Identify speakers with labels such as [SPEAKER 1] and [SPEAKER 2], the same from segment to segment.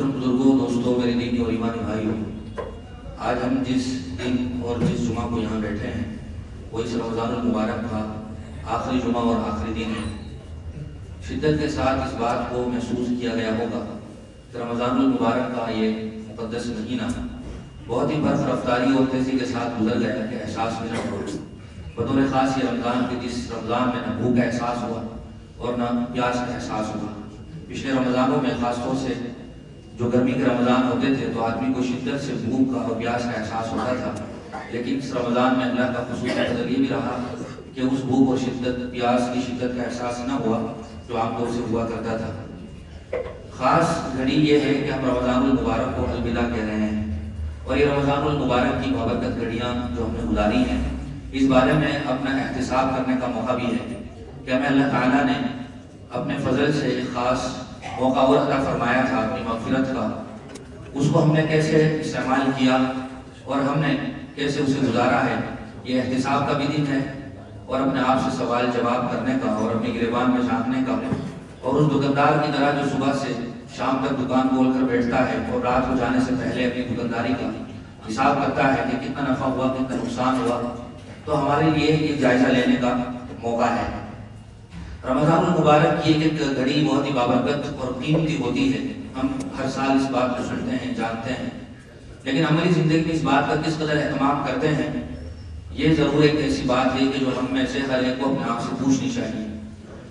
[SPEAKER 1] محترم بزرگوں، دوستوں، میرے دینی اور ایمانی بھائیوں، آج ہم جس دن اور جس جمعہ کو یہاں بیٹھے ہیں وہ اس رمضان المبارک کا آخری جمعہ اور آخری دن ہے۔ شدت کے ساتھ اس بات کو محسوس کیا گیا ہوگا کہ رمضان المبارک کا یہ مقدس مہینہ بہت ہی برف رفتاری اور تیزی کے ساتھ گزر گیا کہ احساس بھی نہ ہو۔ بطور خاص یہ رمضان کے جس رمضان میں نہ بھوک کا احساس ہوا اور نہ پیاس کا احساس ہوا۔ پچھلے رمضانوں میں خاص طور سے جو گرمی کے رمضان ہوتے تھے تو آدمی کو شدت سے بھوک کا اور پیاس کا احساس ہوتا تھا، لیکن اس رمضان میں اللہ کا خصوصی فضل یہ بھی رہا کہ اس بھوک اور شدت پیاس کی شدت کا احساس نہ ہوا جو عام طور سے ہوا کرتا تھا۔ خاص گھڑی یہ ہے کہ ہم رمضان المبارک کو الوداع کہہ رہے ہیں، اور یہ رمضان المبارک کی بابرکت گھڑیاں جو ہم نے گزاری ہیں اس بارے میں اپنا احتساب کرنے کا موقع بھی ہے کہ ہمیں اللہ تعالیٰ نے اپنے فضل سے ایک خاص موقع اور عطا فرمایا تھا اپنی مغفرت کا، اس کو ہم نے کیسے استعمال کیا اور ہم نے کیسے اسے گزارا ہے۔ یہ احتساب کا بھی دن ہے اور اپنے آپ سے سوال جواب کرنے کا اور اپنی گریبان میں جھانکنے کا، اور اس دکاندار کی طرح جو صبح سے شام تک دکان کھول کر بیٹھتا ہے اور رات کو جانے سے پہلے اپنی دکانداری کا حساب کرتا ہے کہ کتنا نفع ہوا، کتنا نقصان ہوا، تو ہمارے لیے یہ جائزہ لینے کا موقع ہے۔ رمضان المبارک کی ایک گھڑی بہت ہی بابرکت اور قیمتی ہوتی ہے۔ ہم ہر سال اس بات کو سنتے ہیں، جانتے ہیں، لیکن عملی زندگی میں اس بات کا کس قدر اہتمام کرتے ہیں، یہ ضرور ایک ایسی بات ہے کہ جو ہم میں سے ہر ایک کو اپنے آپ سے پوچھنی چاہیے۔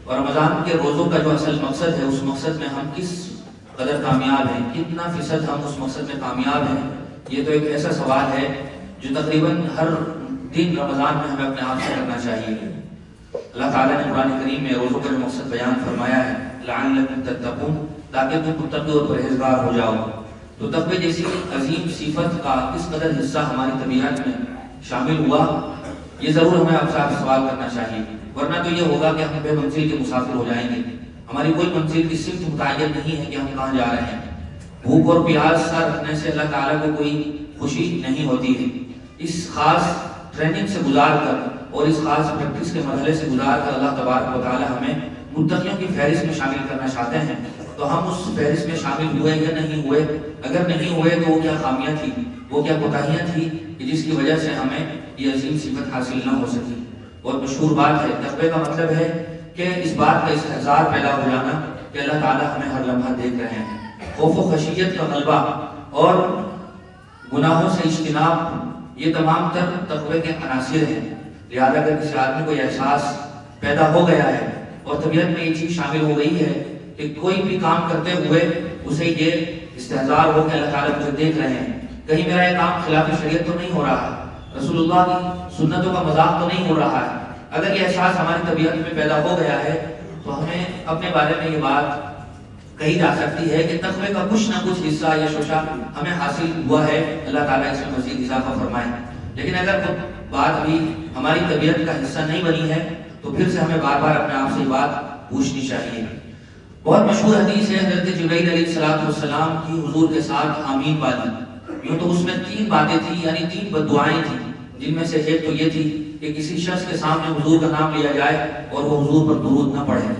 [SPEAKER 1] اور رمضان کے روزوں کا جو اصل مقصد ہے، اس مقصد میں ہم کس قدر کامیاب ہیں، کتنا فیصد ہم اس مقصد میں کامیاب ہیں، یہ تو ایک ایسا سوال ہے جو تقریباً ہر دن رمضان میں ہمیں اپنے آپ سے کرنا چاہیے۔ اللہ تعالیٰ نے قرآن کریم میں روزوں کا جو مقصد بیان فرمایا ہے لعلکم تتقون، تاکہ تم متقی اور پرہیزگار ہو جاؤ، تو تقوی جیسی عظیم صفت کا کس قدر حصہ ہماری طبیعت میں شامل ہوا، یہ ضرور ہمیں آپ سے سوال کرنا چاہیے، ورنہ تو یہ ہوگا کہ ہم بے منزل کے مسافر ہو جائیں گے۔ ہماری کوئی منزل کی صرف متعین نہیں ہے کہ ہم کہاں جا رہے ہیں۔ بھوک اور پیاس سر رکھنے سے اللہ تعالیٰ کو کوئی خوشی نہیں ہوتی ہے۔ اس خاص ٹریننگ سے گزار کر اور اس خاص پریکٹس کے مرحلے سے گزار کر اللہ تبارک و تعالیٰ ہمیں متقیوں کی فہرست میں شامل کرنا چاہتے ہیں، تو ہم اس فہرست میں شامل ہوئے یا نہیں ہوئے؟ اگر نہیں ہوئے تو وہ کیا خامیاں تھی، وہ کیا کوتاہیاں تھی کہ جس کی وجہ سے ہمیں یہ عظیم صفت حاصل نہ ہو سکی۔ اور مشہور بات ہے، تقوی کا مطلب ہے کہ اس بات کا استحضار پیدا ہو جانا کہ اللہ تعالیٰ ہمیں ہر لمحہ دیکھ رہے ہیں۔ خوف و خشیت کا غلبہ اور گناہوں سے اجتناب، یہ تمام تر تقوی کے عناصر ہیں۔ لہذا اگر کسی آدمی کو یہ احساس پیدا ہو گیا ہے اور طبیعت میں یہ چیز شامل ہو گئی ہے کہ کوئی بھی کام کرتے ہوئے اسے یہ استحضار ہو کہ اللہ تعالیٰ مجھے دیکھ رہے ہیں، کہیں میرا یہ کام خلاف شریعت تو نہیں ہو رہا ہے، رسول اللہ کی سنتوں کا مذاق تو نہیں ہو رہا ہے، اگر یہ احساس ہماری طبیعت میں پیدا ہو گیا ہے تو ہمیں اپنے بارے میں یہ بات کہی جا سکتی ہے کہ تقوی کا کچھ نہ کچھ حصہ یا شوشہ ہمیں حاصل ہوا ہے، اللہ تعالیٰ اس میں مزید اضافہ فرمائے۔ لیکن اگر وہ بات بھی ہماری طبیعت کا حصہ نہیں بنی ہے تو پھر سے ہمیں بار بار اپنے آپ سے یہ بات پوچھنی چاہیے۔ بہت مشہور حدیث ہے حضرت جبرائیل علیہ السلام کی حضور کے ساتھ آمین پالی، یوں تو اس میں 3 باتیں تھیں، یعنی 3 بددعائیں تھیں، جن میں سے ایک تو یہ تھی کہ کسی شخص کے سامنے حضور کا نام لیا جائے اور وہ حضور پر درود نہ پڑھے۔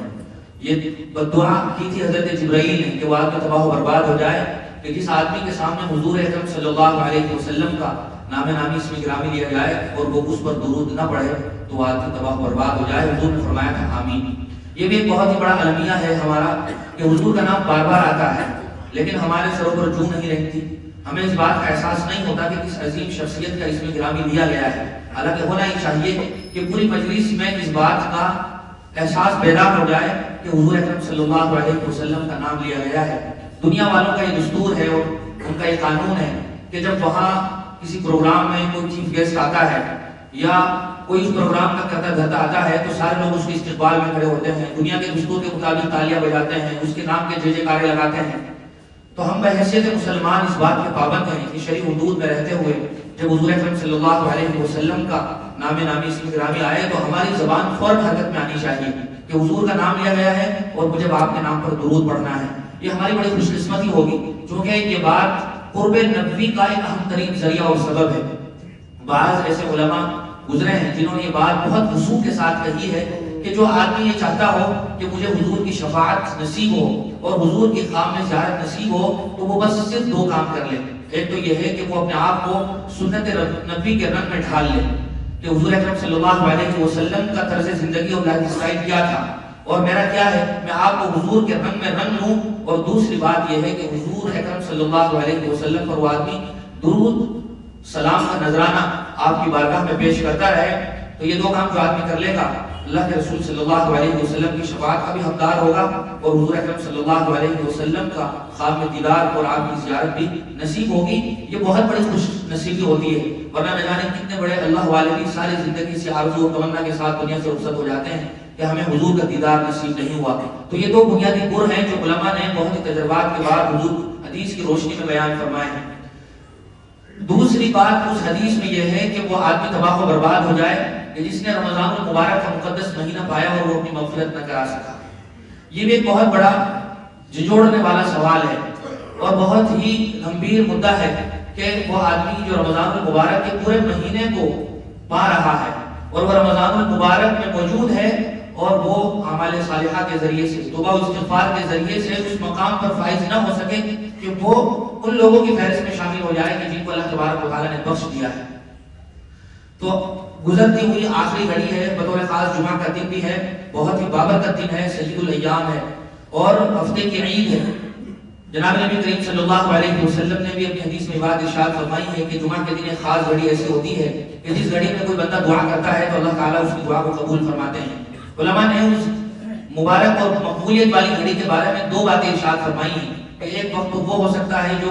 [SPEAKER 1] یہ بددعا کی تھی حضرت جبرائیل نے کہ وہ آدمی تباہ و برباد ہو جائے، کہ جس آدمی کے سامنے حضور اکرم صلی اللہ علیہ وسلم کا نام نامی اسم گرامی لیا جائے اور وہ اس پر درود نہ پڑھے تو وہ آدمی تباہ و برباد ہو جائے۔ حضور نے فرمایا تھا آمین۔ یہ بھی ایک بہت ہی بڑا المیہ ہے ہمارا کہ حضور کا نام بار بار آتا ہے لیکن ہمارے سروں پر جو نہیں رہتی، ہمیں اس بات کا احساس نہیں ہوتا کہ کس عظیم شخصیت کا اسم گرامی لیا گیا ہے۔ حالانکہ ہونا ہی چاہیے کہ پوری مجلس میں اس بات کا احساس بیدار ہو جائے کہ حضور اکرم صلی اللہ علیہ وسلم کا نام لیا گیا ہے۔ دنیا والوں کا یہ دستور ہے اور ان کا یہ قانون ہے کہ جب وہاں کسی پروگرام میں کوئی چیف گیسٹ آتا ہے یا کوئی اس پروگرام کا کرتا دھرتا آتا ہے تو سارے لوگ اس کے استقبال میں کھڑے ہوتے ہیں، دنیا کے دستور کے مطابق تالیاں بجاتے ہیں، اس کے نام کے جے کارے لگاتے ہیں۔ تو ہم بحیثیت مسلمان اس بات کے پابند ہیں کہ شرعی حدود میں رہتے ہوئے جب حضور اکرم صلی اللہ علیہ وسلم کا نام نامی اسم گرامی آئے تو ہماری زبان فوراً حرکت میں آنی چاہیے کہ حضور کا نام لیا گیا ہے اور مجھے آپ کے نام پر درود پڑھنا ہے۔ یہ ہماری بڑی خوش قسمتی ہوگی چونکہ یہ بات قرب نبوی کا ایک اہم ترین ذریعہ اور سبب ہے۔ بعض ایسے علماء گزرے ہیں جنہوں نے یہ بات بہت وضوح کے ساتھ کہی ہے کہ جو آدمی یہ چاہتا ہو کہ مجھے حضور کی شفاعت نصیب ہو اور حضور کی خام میں زیارت نصیب ہو تو وہ بس صرف دو کام کر لے. ایک تو یہ ہے کہ وہ اپنے آپ کو سنت نبی کے رنگ میں ڈھال لے کہ حضور اکرم صلی اللہ علیہ وسلم کا طرز زندگی اور لائف اسٹائل کیا تھا اور میرا کیا ہے, میں آپ کو حضور کے رنگ میں رنگ لوں. اور دوسری بات یہ ہے کہ حضور اکرم صلی اللہ علیہ وسلم پر وہ آدمی درود سلام کا نذرانہ آپ کی بارگاہ میں پیش کرتا رہے. تو یہ دو کام جو آدمی کر لے گا اللہ کے رسول صلی اللہ علیہ وسلم کی شفاعت کا بھی حقدار ہوگا اور حضور اکرم صلی اللہ علیہ وسلم کا خواب میں دیدار اور آپ کی زیارت بھی نصیب ہوگی. یہ بہت بڑی خوش نصیبی ہوتی ہے, ورنہ نہ جانے کتنے بڑے اللہ والے بھی ساری زندگی سے آرزو و تمنا کے ساتھ دنیا سے رخصت ہو جاتے ہیں کہ ہمیں حضور کا دیدار نصیب نہیں ہوا. تو یہ دو بنیادی گر ہیں جو علماء نے بہت ہی تجربات کے بعد حضور حدیث کی روشنی میں بیان فرمائے ہیں. دوسری بات اس حدیث میں یہ ہے کہ وہ آدمی تباہ و برباد ہو جائے کہ جس نے رمضان المبارک کا مقدس مہینہ پایا اور وہ اپنی مغفرت نہ کرا سکا. یہ بھی ایک بہت بڑا جھنجھوڑنے والا سوال ہے اور بہت ہی گمبھیر مدعا ہے کہ وہ آدمی جو رمضان المبارک کے پورے مہینے کو پا رہا ہے اور وہ رمضان المبارک میں موجود ہے اور وہ اعمال صالحہ کے ذریعے سے توبہ و استغفار کے ذریعے سے اس مقام پر فائز نہ ہو سکے کہ وہ ان لوگوں کی فہرست میں شامل ہو جائے کہ جن کو اللہ تبارک و تعالیٰ نے بخش دیا ہے. تو گزرتی ہوئی آخری گھڑی ہے, بطور خاص جمعہ کا دن بھی ہے, بہت ہی بابرکت دن ہے, سید الایام ہے اور ہفتے کی عید ہے. جناب نبی کریم صلی اللہ علیہ وسلم نے بھی اپنی حدیث میں بات ارشاد فرمائی ہے کہ جمعہ کے دن ایک خاص گھڑی ایسی ہوتی ہے کہ جس گھڑی میں کوئی بندہ دعا کرتا ہے تو اللہ تعالیٰ اس کی دعا کو قبول فرماتے ہیں. علماء نے اس مبارک اور مقبولیت والی گھڑی کے بارے میں دو باتیں ارشاد فرمائی ہیں کہ ایک وقت وہ ہو سکتا ہے جو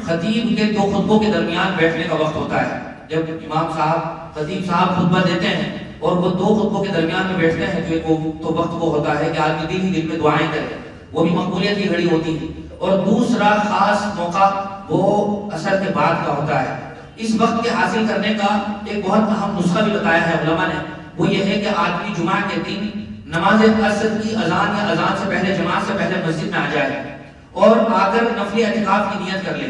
[SPEAKER 1] خطیب کے دو خطبوں کے درمیان بیٹھنے کا وقت ہوتا ہے, جب امام صاحب خطیب صاحب خطبہ دیتے ہیں اور وہ دو خطبوں کے درمیان میں بیٹھتے ہیں تو وقت وہ ہوتا ہے کہ آدمی دل ہی دل میں دعائیں کرے, وہ بھی مقبولیت کی گھڑی ہوتی ہے. اور دوسرا خاص موقع وہ عصر کے بعد کا ہوتا ہے. اس وقت کے حاصل کرنے کا ایک بہت اہم نسخہ بھی بتایا ہے علماء نے, وہ یہ ہے کہ آدمی جمعہ کے دن نماز عصر کی اذان یا اذان سے پہلے جماعت سے پہلے مسجد میں آ جائے اور آ کر نفلی اعتکاف کی نیت کر لے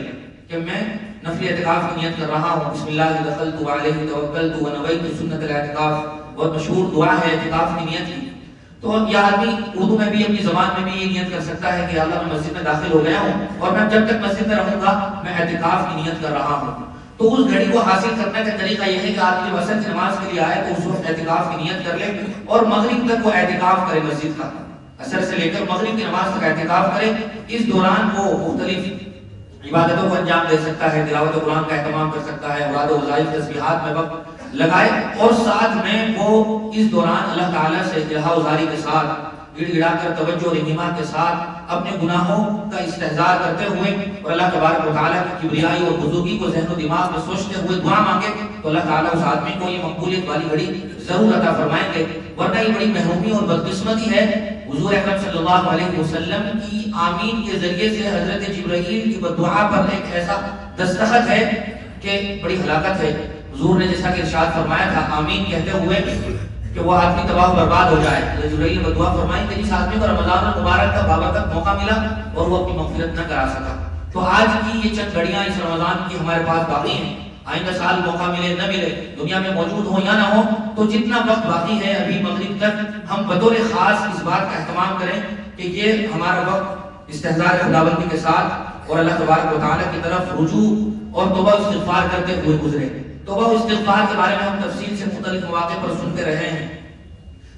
[SPEAKER 1] کہ میں نفلی اعتکاف کی نیت کر رہا ہوں. بسم اللہ دخلت علیہ توکلت ونویت سنت الاعتکاف, بہت مشہور دعا ہے اعتکاف کی نیت کی. تو یہ آدمی اردو میں بھی اپنی زبان میں بھی یہ نیت کر سکتا ہے کہ اللہ میں مسجد میں داخل ہو گیا ہوں اور میں جب تک مسجد میں رہوں گا میں اعتکاف کی نیت کر رہا ہوں. تو اس گھڑی کو حاصل کرنے کا طریقہ یہ ہے کہ آدمی جب عصر کی نماز کے لیے آئے تو اس وقت اعتکاف کی نیت کر لے اور مغرب تک وہ اعتکاف کرے مسجد کا, عصر سے لے کر مغرب کی نماز تک اعتکاف کرے. اس دوران وہ مختلف عبادتوں کو انجام دے سکتا ہے, تلاوت قرآن کا اہتمام کر سکتا ہے, اوراد و وظائف تسبیحات میں وقت لگائے اور ساتھ میں وہ اس دوران اللہ تعالیٰ سے الہا وزاری کے ساتھ گڑ گڑا کر توجہ اور انہمام کے ساتھ اپنے گناہوں کا استحضار کرتے ہوئے اور اللہ تبارک و تعالیٰ کی کبریائی اور بزرگی کو ذہن و دماغ میں سوچتے ہوئے دعا مانگے تو اللہ تعالیٰ اس آدمی کو یہ مقبولیت والی گھڑی ضرور عطا فرمائیں گے. ورنہ یہ بڑی محرومی اور بدقسمتی ہے. حضور اکرم صلی اللہ علیہ وسلم کی آمین کے ذریعے سے حضرت جبرائیل کی دعا پر ایک ایسا دستخط ہے کہ بڑی ہلاکت ہے. حضور نے جیسا کہ ارشاد فرمایا تھا آمین کہتے ہوئے کہ وہ آدمی تباہ و برباد ہو جائے. جبرائیل نے دعا فرمائی کہ جس آدمی کو رمضان المبارک کا بابرکت موقع ملا اور وہ اپنی مغفرت نہ کرا سکا. تو آج کی یہ چند گھڑیاں اس رمضان کی ہمارے پاس باقی ہیں. آئندہ سال موقع ملے نہ ملے, دنیا میں موجود ہو یا نہ ہو, تو جتنا وقت باقی ہے ابھی مغرب تک ہم بطور خاص اس بات کا اہتمام کریں کہ یہ ہمارا وقت استحضار خداوندی کے ساتھ اور اللہ تبارک و تعالیٰ کی طرف رجوع اور توبہ استغفار کرتے ہوئے گزرے. توبہ و استغفار کے بارے میں ہم تفصیل سے مختلف مواقع پر سنتے رہے ہیں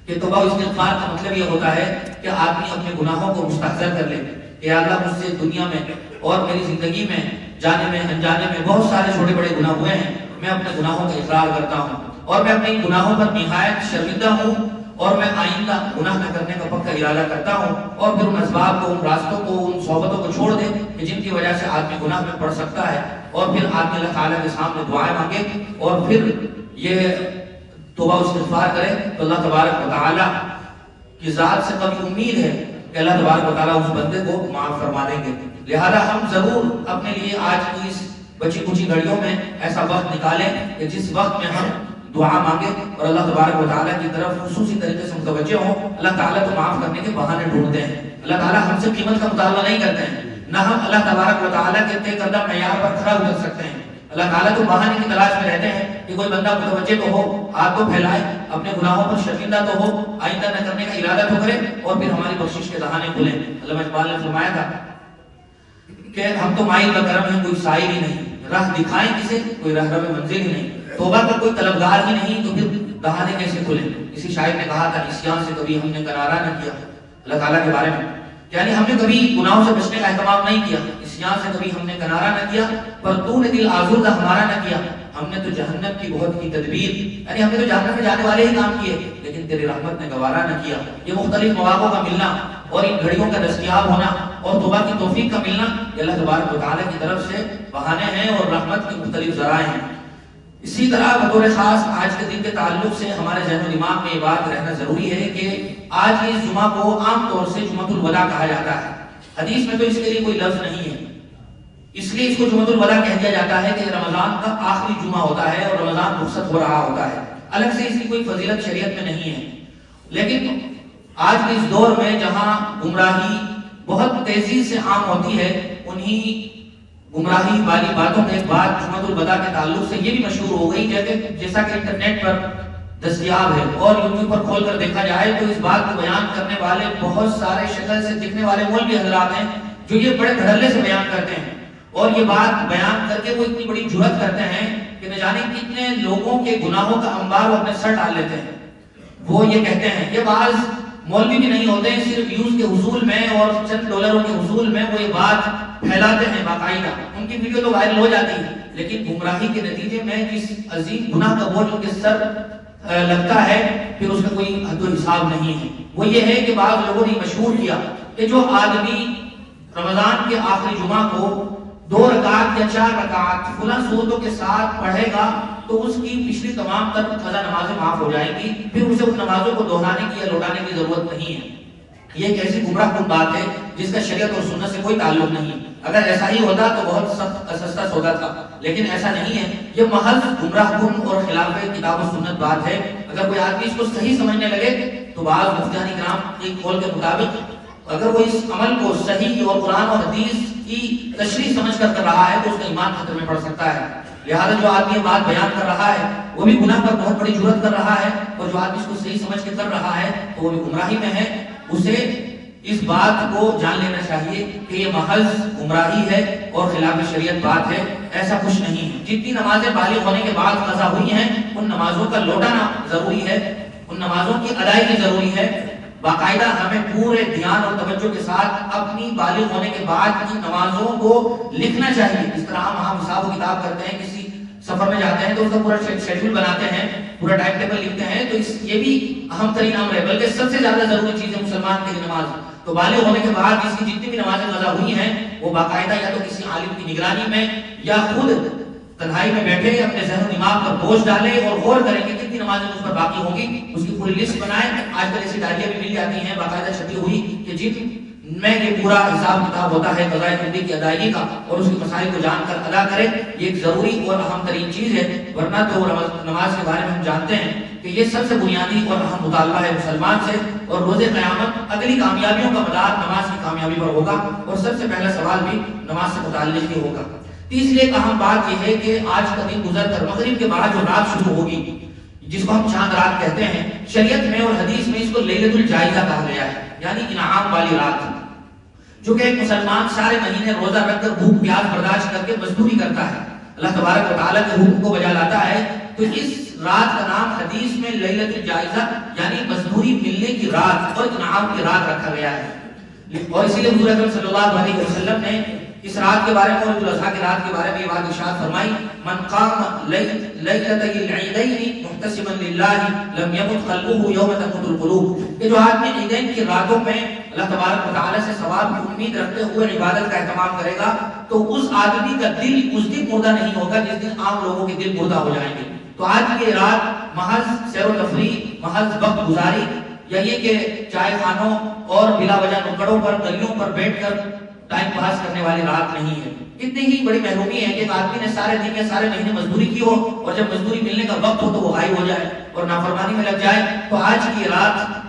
[SPEAKER 1] کہ توبہ و استغفار کا مطلب یہ ہوتا ہے کہ آدمی اپنے گناہوں کو مستحضر کر لے کہ اللہ مجھ سے دنیا میں اور میری زندگی میں جانے میں انجانے میں بہت سارے چھوٹے بڑے گناہ ہوئے ہیں, میں اپنے گناہوں کا اقرار کرتا ہوں اور میں اپنے گناہوں پر نہایت شرمندہ ہوں اور میں آئندہ گناہ نہ کرنے کا پکا ارادہ کرتا ہوں. اور پھر ان اسباب کو, ان راستوں کو, ان صحبتوں کو چھوڑ دے کہ جن کی وجہ سے آدمی گناہ میں پڑ سکتا ہے اور پھر آدمی اللہ تعالیٰ کے سامنے دعائیں مانگے اور پھر یہ توبہ و استغفار کرے تو اللہ تبارک و تعالیٰ کی ذات سے کبھی امید ہے کہ اللہ تبارک و تعالیٰ اس بندے کو معاف فرما دیں گے. لہذا ہم ضرور اپنے لیے آج کی اس بچی کچی گھڑیوں میں ایسا وقت نکالیں کہ جس وقت میں ہم دعا مانگے اور اللہ تبارک و تعالیٰ کی طرف خصوصی طریقے سے متوجہ ہوں. اللہ تعالیٰ تو معاف کرنے کے بہانے ڈھونڈتے ہیں, اللہ تعالیٰ ہم سے قیمت کا مطالبہ نہیں کرتے ہیں, نہ ہم اللہ تبارک و تعالیٰ کے طے کردہ معیار پر کھڑا اتر سکتے ہیں. اللہ تعالیٰ تو بہانے کی تلاش میں رہتے ہیں کہ کوئی بندہ متوجہ تو ہو، ہاتھ تو پھیلائے، اپنے گناہوں پر شرمندہ تو ہو، آئندہ نہ کرنے کا ارادہ تو کرے، اور پھر ہماری بخشش کے دہانے کھلیں۔ علامہ اقبال نے فرمایا تھا کہ ہم تو مائل بکرم ہیں، کوئی سائل ہی نہیں، راہ دکھائیں کسے، کوئی رہنم منزل ہی نہیں، توبہ کا کوئی طلبگار ہی نہیں، تو پھر دہانے کیسے کھلیں۔ کسی شاعر نے کہا تھا عصیان سے کبھی ہم نے کنارہ نہ کیا، اللہ تعالیٰ کے بارے میں، یعنی ہم نے کبھی گناہوں سے بچنے کا اہتمام نہیں کیا، عصیان سے کبھی ہم نے کنارہ نہ کیا، پر تو نے دل آزردہ ہمارا نہ کیا، ہم نے تو جہنم کی بہت کی تدبیر، یعنی ہم نے تو جہنم میں جانے والے ہی کام کیے، لیکن تیری رحمت نے گوارا نہ کیا۔ یہ مختلف مواقعوں کا ملنا اور ان گھڑیوں کا دستیاب ہونا اور توبہ کی توفیق کا ملنا، یہ اللہ تبارک و تعالیٰ کی طرف سے بہانے ہیں اور رحمت کے مختلف ذرائع ہیں۔ اسی طرح بطور خاص آج کے دن کے تعلق سے ہمارے ذہن و دماغ میں یہ بات رہنا ضروری ہے کہ آج کے اس جمعہ کو عام طور سے جمعۃ الوداع کہا جاتا ہے۔ حدیث میں تو اس کے لیے کوئی لفظ نہیں ہے، اس لیے اس کو جمعۃ الوداع کہہ دیا جاتا ہے کہ رمضان کا آخری جمعہ ہوتا ہے اور رمضان رخصت ہو رہا ہوتا ہے۔ الگ سے اس کی کوئی فضیلت شریعت میں نہیں ہے، لیکن آج کے اس دور میں جہاں گمراہی بہت تیزی سے عام ہوتی ہے، انہی گمراہی والی باتوں میں ایک بات جمعۃ الوداع کے تعلق سے یہ بھی مشہور ہو گئی جیسا کہ انٹرنیٹ پر دستیاب ہے اور یوٹیوب پر کھول کر دیکھا جائے تو اس بات کو بیان کرنے والے بہت سارے شکل سے دکھنے والے مولوی حضرات ہیں جو یہ بڑے دھڑلے سے بیان کرتے ہیں، اور یہ بات بیان کر کے وہ اتنی بڑی جرأت کرتے ہیں کہ نہ جانے کتنے لوگوں کے گناہوں کا انبار وہ اپنے سر ڈال لیتے ہیں۔ وہ یہ کہتے ہیں، یہ بعض مولوی بھی نہیں ہوتے ہیں، صرف ویوز کے حصول میں اور چند ڈالروں کے حصول میں وہ یہ بات پھیلاتے ہیں باقاعدہ، ان کی ویڈیو تو وائرل ہو جاتی ہے، لیکن گمراہی کے نتیجے میں جس عظیم گناہ کا بوجھ ان کے سر لگتا ہے پھر اس میں کوئی حد و حساب نہیں ہے۔ وہ یہ ہے کہ بعض لوگوں نے مشہور کیا کہ جو آدمی رمضان کے آخری جمعہ کو 2 رکعت یا 4 رکعت فلاں صورتوں کے ساتھ پڑھے گا تو اس کی پچھلی تمام تر قضا نمازیں معاف ہو جائیں گی، پھر اسے ان نمازوں کو دہرانے کی یا لوٹانے کی ضرورت نہیں ہے۔ یہ ایک ایسی گمراہ کن بات ہے جس کا شریعت اور سنت سے کوئی تعلق نہیں۔ اگر ایسا ہی ہوتا تو بہت سخت سستا سودا تھا، لیکن ایسا نہیں ہے، یہ محض گمراہ کن اور خلاف کتاب و سنت بات ہے۔ اگر کوئی آدمی اس کو صحیح سمجھنے لگے تو بعض مفتیان کرام کے قول کے مطابق اگر وہ اس عمل کو صحیح اور قرآن اور حدیث کی تشریح سمجھ کر کر رہا ہے تو اس کا ایمان خطرے میں پڑ سکتا ہے۔ لہذا جو آدمی یہ بات بیان کر رہا ہے وہ بھی گناہ پر بہت بڑی جرأت کر رہا ہے، اور جو آدمی اس کو صحیح سمجھ کے کر رہا ہے تو وہ بھی گمراہی میں ہے۔ اسے اس بات کو جان لینا چاہیے کہ یہ محض گمراہی ہے اور خلاف شریعت بات ہے، ایسا کچھ نہیں ہے۔ جتنی نمازیں بالغ ہونے کے بعد قضا ہوئی ہیں ان نمازوں کا لوٹانا ضروری ہے، ان نمازوں کی ادائیگی ضروری ہے۔ باقاعدہ ہمیں پورے دھیان اور توجہ کے ساتھ اپنی بالغ ہونے کے بعد کی نمازوں کو لکھنا چاہیے۔ اس طرح ہم حساب و کتاب کرتے ہیں، کسی سفر میں جاتے ہیں تو اس کا پورا شیڈول بناتے ہیں، پورا ٹائم ٹیبل لکھتے ہیں، تو یہ بھی اہم ترین امر ہے، بلکہ سب سے زیادہ ضروری چیز ہے مسلمان کے لیے نماز۔ تو بالغ ہونے کے بعد اس کی جتنی بھی نمازیں قضا ہوئی ہیں وہ باقاعدہ یا تو کسی عالم کی نگرانی میں یا خود تنہائی میں بیٹھے اپنے ذہن و دماغ پر بوجھ ڈالے اور غور کریں کہ کتنی نمازیں اس پر باقی ہوں گی، اس کی پوری لسٹ بنائیں۔ آج کل ایسی ڈائریاں بھی مل جاتی ہیں باقاعدہ چھپی ہوئی کہ جن میں یہ پورا حساب کتاب ہوتا ہے قضاء فردی کی ادائیگی کا، اور اس کے مسائل کو جان کر ادا کریں۔ یہ ایک ضروری اور اہم ترین چیز ہے، ورنہ تو نماز کے بارے میں ہم جانتے ہیں کہ یہ سب سے بنیادی اور اہم مطالبہ ہے مسلمان سے، اور روز قیامت اگلی کامیابیوں کا مدار نماز کی کامیابی پر ہوگا، اور سب سے پہلا سوال بھی نماز سے متعلق ہی ہوگا۔ تیسری ایک اہم بات یہ ہے کہ آج کا دن گزر کر مغرب کے بعد جو رات شروع ہوگی جس کو ہم چاند رات کہتے ہیں، شریعت میں اور حدیث میں اس کو لیلۃ الجائزہ کہا گیا ہے، یعنی انعام والی رات، جو کہ ایک مسلمان سارے مہینے روزہ رکھ کر بھوک پیاس برداشت کر کے مزدوری کرتا ہے، اللہ تبارک و تعالیٰ کے حکم کو بجا لاتا ہے، تو اس رات کا نام حدیث میں لیلۃ الجائزہ یعنی مزدوری ملنے کی رات اور انعام کی رات رکھا گیا ہے۔ اور اسی لیے حضور اکرم صلی اللہ علیہ وسلم نے اس رات کے بارے میں اور الاضحیٰ کی رات کے بارے میں یہ بات ارشاد فرمائی، من قام لیلۃ العیدین محتسبا للہ لم یمت قلبہ یوم تموت القلوب، کہ جو آدمی عیدین کی راتوں میں اللہ تبارک و تعالیٰ سے ثواب کی امید رکھتے ہوئے عبادت کا اہتمام کرے گا تو اس آدمی کا دل اس دن مردہ نہیں ہوگا جس دن عام لوگوں کے دل مردہ ہو جائیں گے۔ تو آج کی یہ رات محض سیر و تفریح، محض وقت گزاری، یا یہ کہ چائے خانوں اور بلا وجہ نکڑوں پر گلیوں پر بیٹھ کر ٹائم پاس کرنے والی رات نہیں ہے۔ کتنی ہی بڑی محرومی ہے کہ ایک آدمی نے سارے دن یا سارے مہینے مزدوری کی ہو اور جب مزدوری ملنے کا وقت ہو تو وہ غائب ہو جائے اور نافرمانی میں لگ جائے۔ تو آج کی رات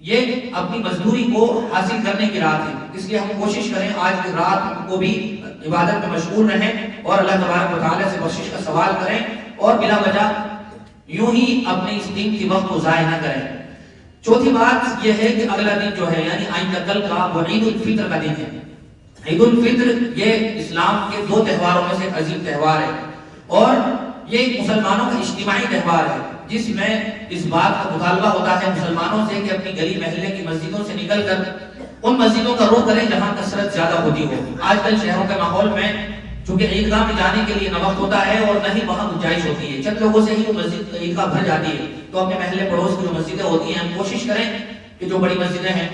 [SPEAKER 1] یہ اپنی مزدوری کو حاصل کرنے کی رات ہے۔ اس لیے ہم کوشش کریں آج کی رات کو بھی عبادت میں مشغول رہیں اور اللہ تبارک و تعالیٰ سے بخشش کا سوال کریں اور بلا وجہ یوں ہی اپنے اس دن کی وقت کو ضائع نہ کریں۔ چوتھی بات یہ ہے کہ اگلا دن جو ہے یعنی آئندہ کل کا وہ عید الفطر کا دن ہے۔ عید الفطر یہ اسلام کے 2 تہواروں میں سے ایک عظیم تہوار ہے اور یہ مسلمانوں کا اجتماعی تہوار ہے جس میں اس بات کا مطالبہ ہوتا ہے مسلمانوں سے کہ اپنی گلی محلے کی مسجدوں سے نکل کر ان مسجدوں کا رخ کریں جہاں کثرت زیادہ ہوتی ہو۔ آج کل شہروں کے ماحول میں چونکہ عیدگاہ میں جانے کے لیے نہ وقت ہوتا ہے اور نہ ہی وہاں گنجائش ہوتی ہے، چند لوگوں سے ہی وہ مسجد عیدگاہ بھر جاتی ہے، تو اپنے محلے پڑوس کی جو مسجدیں ہوتی ہیں ہم کوشش کریں کہ جو بڑی مسجدیں ہیں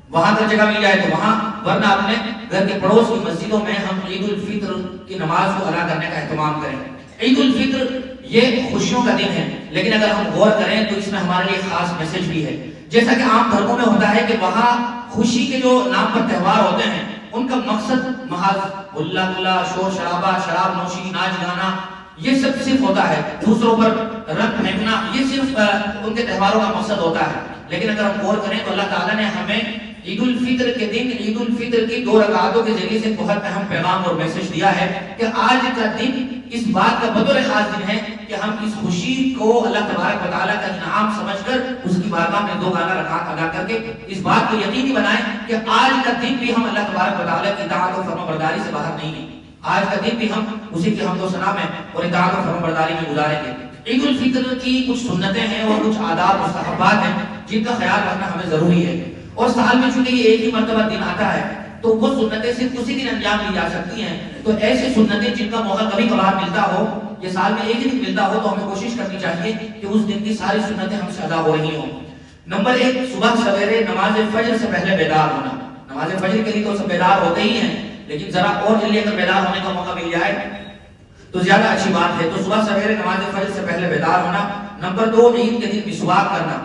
[SPEAKER 1] وہاں پر جگہ مل جائے تو وہاں، ورنہ اپنے گھر کے پڑوس کی مسجدوں میں ہم عید الفطر کی نماز کو ادا کرنے کا اہتمام کریں۔ عید الفطر یہ خوشیوں کا دن ہے، لیکن اگر ہم غور کریں تو اس میں ہمارے لیے خاص میسج بھی ہے۔ جیسا کہ عام دھرموں میں ہوتا ہے کہ وہاں خوشی کے جو نام پر تہوار ہوتے ہیں ان کا مقصد محض ہلا گلا، شور شرابہ، شراب نوشی، ناچ گانا، یہ سب صرف ہوتا ہے، دوسروں پر رنگ پھینکنا، یہ صرف ان کے تہواروں کا مقصد ہوتا ہے۔ لیکن اگر ہم غور کریں تو اللہ تعالیٰ نے ہمیں عید الفطر کے دن عید الفطر کی 2 رکعتوں کے ذریعے سے بہت اہم پیغام اور میسج دیا ہے کہ آج کا دن اس بات کا بطور خاص دن ہے کہ ہم اس خوشی کو اللہ تبارک و تعالیٰ کا انعام سمجھ کر اس کی بارگاہ میں 2 رکعت ادا کر کے اس بات کو یقینی بنائیں کہ آج کا دن بھی ہم اللہ تبارک و تعالیٰ کی اطاعت و فرمانبرداری سے باہر نہیں ہیں، آج کا دن بھی ہم اسی کی حمد و ثنا میں اور اطاعت و فرمانبرداری میں گزاریں گے۔ عید الفطر کی کچھ سنتیں ہیں اور کچھ آداب مستحبات ہیں جن کا خیال رکھنا ہمیں ضروری ہے، اور سال میں چونکہ یہ ایک ہی مرتبہ دن آتا ہے تو وہ سنتیں صرف اسی دن انجام دی جا سکتی ہیں، تو ایسی سنتیں جن کا موقع کبھی کبھار ملتا ہو، یہ سال میں ایک ہی دن ملتا ہو، تو ہمیں کوشش کرنی چاہیے کہ اس دن کی ساری سنتیں ہم سے ادا ہو رہی ہوں۔ نمبر 1، صبح سویرے نماز فجر سے پہلے بیدار ہونا۔ نماز فجر کے لیے تو سب بیدار ہوتے ہی ہیں، لیکن ذرا اور جلدی اگر بیدار ہونے کا موقع مل جائے تو زیادہ اچھی بات ہے، تو صبح سویرے نماز فجر سے پہلے بیدار ہونا۔ نمبر 2، عید کے دن مسواک کرنا،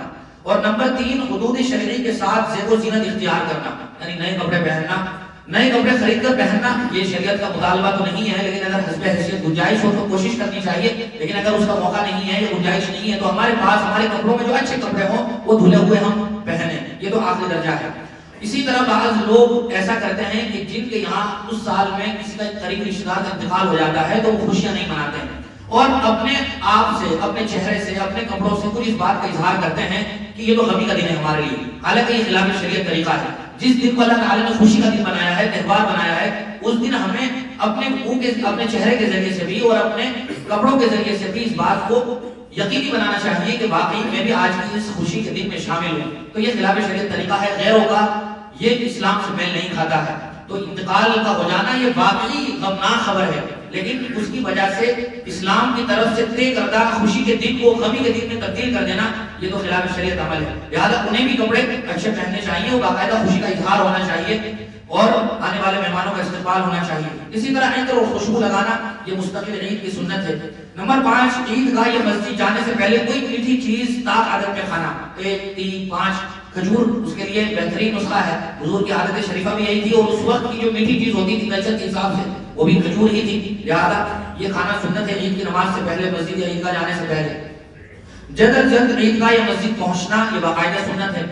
[SPEAKER 1] اور نمبر 3، حدود شرعی کے ساتھ زیب و زینت اختیار کرنا، یعنی نئے کپڑے پہننا، نئے کپڑے خرید کر پہننا۔ یہ شریعت کا مطالبہ تو نہیں ہے، لیکن اگر حسب حیثیت گنجائش ہو تو کوشش کرنی چاہیے، لیکن اگر اس کا موقع نہیں ہے یا گنجائش نہیں ہے تو ہمارے پاس ہمارے کپڑوں میں جو اچھے کپڑے ہوں وہ دھلے ہوئے ہم پہنیں، یہ تو آخری درجہ ہے۔ اسی طرح بعض لوگ ایسا کرتے ہیں کہ جن کے یہاں اس سال میں کسی کا قریبی رشتہ دار کا انتقال ہو جاتا ہے تو وہ خوشیاں نہیں مناتے ہیں، اور اپنے آپ سے، اپنے چہرے سے، اپنے کپڑوں سے کچھ اس بات کا اظہار کرتے ہیں کہ یہ تو غمی کا دن ہے ہمارے لیے، حالانکہ یہ خلاف شریعت طریقہ ہے۔ جس دن کو اللہ تعالیٰ نے خوشی کا دن بنایا ہے، تہوار بنایا ہے، اس دن ہمیں اپنے منہ کے، اپنے چہرے کے ذریعے سے بھی اور اپنے کپڑوں کے ذریعے سے بھی اس بات کو یقینی بنانا چاہیے کہ واقعی میں بھی آج کی اس خوشی کے دن میں شامل ہوں۔ تو یہ خلاف شریعت طریقہ ہے، غیروں کا یہ اسلام سے میل نہیں کھاتا ہے۔ تو انتقال کا ہو جانا یہ واقعی غمناک خبر ہے، لیکن اس کی وجہ سے اسلام کی طرف سے طے کردہ خوشی کے دن کو غمی کے دن میں تبدیل کر دینا یہ تو خلاف شریعت عمل ہے۔ لہٰذا انہیں بھی کپڑے اچھے پہننے چاہیے اور باقاعدہ خوشی کا اظہار ہونا چاہیے اور آنے والے مہمانوں کا استقبال ہونا چاہیے۔ اسی طرح عطر اور خوشبو لگانا یہ مستقل عید کی سنت ہے۔ نمبر 5، عید گاہ یا مسجد جانے سے پہلے کوئی میٹھی چیز طاق عدد میں کھانا۔ 1، 3، 5 کھجور اس کے لیے بہترین نسخہ ہے، حضور کی عادت شریفہ بھی یہی تھی، اور اس وقت کی جو میٹھی چیز ہوتی تھی کلچر کے حساب سے وہ بھی کھجور ہی تھی، لہذا یہ کھانا سنت ہے عید کی نماز سے پہلے، مسجد یا عیدگاہ جانے سے پہلے۔ جلد از جلد عیدگاہ یا مسجد پہنچنا یہ باقاعدہ سنت ہے۔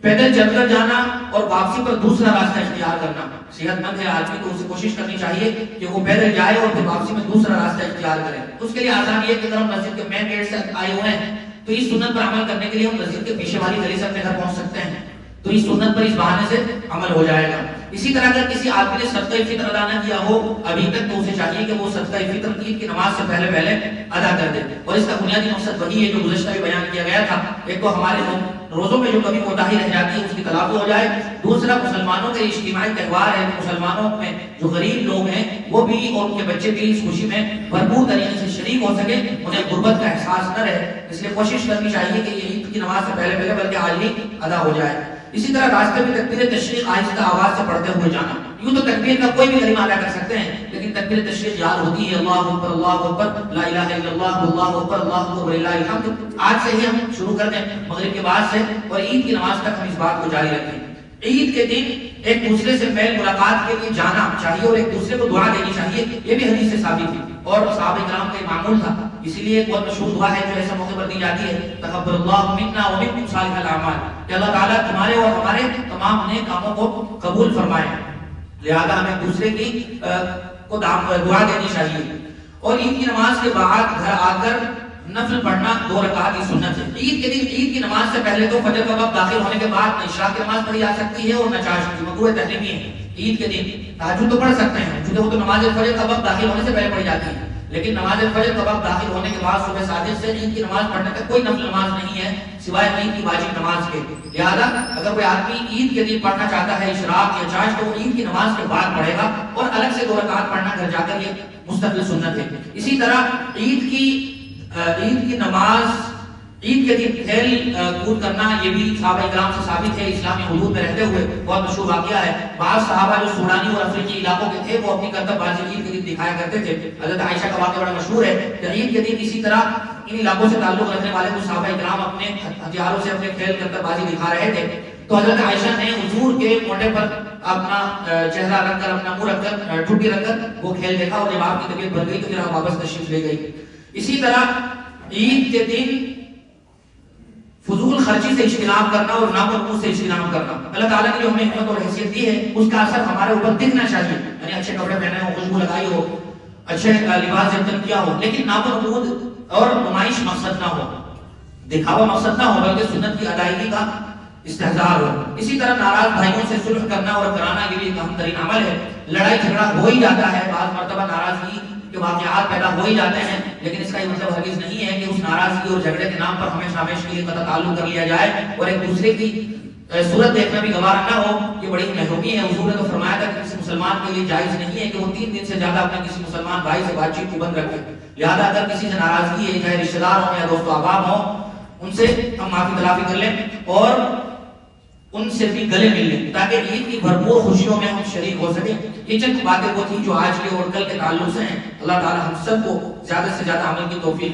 [SPEAKER 1] پیدل چل کر جانا اور واپسی پر دوسرا راستہ اختیار کرنا، صحت مند ہے آدمی تو اسے کوشش کرنی چاہیے کہ وہ پیدل جائے اور پھر واپسی میں دوسرا راستہ اختیار کرے۔ اس کے لیے آسان یہ ہے کہ اگر ہم مسجد کے مین گیٹ سے آئے ہوئے ہیں تو اس سنت پر عمل کرنے کے لیے ہم مسجد کے پیچھے والی گلی سے اپنے گھر پہنچ سکتے ہیں، تو اس سنت پر اس بہانے سے عمل ہو جائے گا۔ اسی طرح اگر کسی آدمی نے صدقہ فطر ادا نہ کیا ہو ابھی تک تو اسے چاہیے کہ وہ صدقہ فطر عید کی نماز سے پہلے ادا کر دے، اور اس کا بنیادی مقصد وہی ہے جو گزشتہ بھی بیان کیا گیا تھا۔ ایک تو ہمارے روزوں میں جو کبھی کوتاہی رہ جاتی ہے اس کی تلافی ہو جائے، دوسرا مسلمانوں کے اجتماعی تہوار ہے، مسلمانوں میں جو غریب لوگ ہیں وہ بھی اور ان کے بچے بھی اس خوشی میں بھرپور طریقے سے شریک ہو سکے، انہیں غربت کا احساس نہ رہے، اس لیے کوشش کرنی چاہیے کہ یہ عید کی نماز سے پہلے بلکہ آج ہی ادا ہو جائے۔ اسی طرح راستے میں تکبیر تشریق آہستہ آواز سے پڑھتے ہوئے جانا، یوں تو تکبیر کا کوئی بھی کلمہ ادا کر سکتے ہیں، لیکن تکبیر تشریق یاد ہوتی ہے، اللہ اکبر اللہ اکبر لا الہ الا اللہ اللہ اکبر اللہ اکبر وللہ الحمد۔ آج سے ہی ہم شروع کر دیں مغرب کے بعد سے، اور عید کی نماز تک ہم اس بات کو جاری رکھیں۔ عید کے دن ایک دوسرے سے پہلے ملاقات کے لیے جانا چاہیے اور ایک دوسرے کو دعا دینی چاہیے، یہ بھی حدیث سے ثابت ہے اور صحابہ کرام کا معمول تھا. اسی لیے ایک بہت مشہور دعا ہے جو ایسے موقع پر دی جاتی ہے، تقبل اللہ منا ومنکم صالح الاعمال، کہ اللہ تعالیٰ تمہارے اور ہمارے تمام نیک کاموں کو قبول فرمائے. لہذا ہمیں دوسرے کی کو دعا دینی چاہیے. اور عید کی نماز کے بعد گھر آ کر نفل پڑھنا 2 رکعت کی سنت ہے. عید کے دن عید کی نماز سے پہلے تو فجر کا وقت داخل ہونے کے بعد عشاء کی نماز پڑھی جا سکتی ہے اور نہ چاشت کی، مکروہ تحریمی ہے. عید کے دن تہجد تو پڑھ سکتے ہیں کیونکہ وہ تو نماز فجر کا وقت داخل ہونے سے پہلے پڑھی جاتی ہے، لیکن نماز فجر کا وقت داخل ہونے کے بعد صبح صادق سے عید کی نماز پڑھنے کا کوئی نفل نماز نہیں ہے سوائے عید کی واجب نماز کے. لہذا اگر کوئی آدمی عید کے دن پڑھنا چاہتا ہے اشراق یا چاشت تو وہ عید کی نماز کے بعد پڑھے گا اور الگ سے 2 رکعت پڑھنا گھر جا کر یہ مستقل سنت ہے. اسی طرح عید کی نماز عید کے دن کھیل کود کرنا یہ بھی صحابہ کرام سے ثابت ہے. اسلامی حدود میں رہتے ہوئے بہت مشہور واقعہ ہے. بعض صحابہ جو سوڈانی اور افریقی علاقوں کے تھے وہ اپنی کرتب بازی عید کے دن دکھایا کرتے تھے. حضرت عائشہ کا واقعہ بڑا مشہور ہے کہ عید کے دن اسی طرح ان علاقوں سے تعلق رکھنے والے کچھ صحابہ کرام اپنے ہتھیاروں سے اپنے کھیل کرتب بازی دکھا رہے تھے. تو حضرت عائشہ نے حضور کے موٹے پر اپنا چہرہ رکھ کر اپنا منہ رکھ کر ٹھڈی رکھ کر وہ کھیل دیکھا اور جب آپ کی طبیعت بڑھ گئی تو پھر آپ واپس تشریف لے گئی. اسی طرح عید کے دن فضول خرچی سے اجتناب کرنا اور نامرموز سے اجتناب کرنا. اللہ تعالیٰ نے جو ہمیں حکمت اور حیثیت دی ہے اس کا اثر ہمارے اوپر دکھنا چاہیے، یعنی اچھے کپڑے پہنے ہو، خوشبو لگائی ہو، اچھے لباس جتن کیا ہو، لیکن نامرموز اور نمائش مقصد نہ ہو، دکھاوا مقصد نہ ہو، بلکہ سنت کی ادائیگی کا استحضار ہو. اسی طرح ناراض بھائیوں سے صلح کرنا اور کرانا یہ بھی ایک اہم ترین عمل ہے. لڑائی جھگڑا ہو ہی جاتا ہے، بعض مرتبہ ناراضگی کے واقعات پیدا ہو ہی جاتے ہیں، لیکن اس کا یہ مطلب ہرگز نہیں ہے کہ اس ناراضگی اور جھگڑے کے نام پر ہمیشہ ہمیشہ کے لیے قطع تعلق کر لیا جائے اور ایک دوسرے کی صورت دیکھنا بھی گوارا نہ ہو. یہ بڑی محرومی ہے. حضور نے تو فرمایا تھا کہ کسی مسلمان کے لیے جائز نہیں ہے کہ وہ 3 دن سے زیادہ اپنے کسی مسلمان بھائی سے بات چیت کو بند رکھے. لہذا اگر کسی سے ناراضگی ہے، چاہے رشتہ دار ہوں یا دوست و احباب ہوں، ان سے ہم معافی تلافی کر لیں اور ان سے بھی گلے مل لیں تاکہ عید کی بھرپور خوشیوں میں ہم شریک ہو سکیں. یہ چند باتیں وہ تھیں جو آج کے اور کل کے تعلق سے ہیں. اللہ تعالی ہم سب کو زیادہ سے زیادہ عمل کی توفیق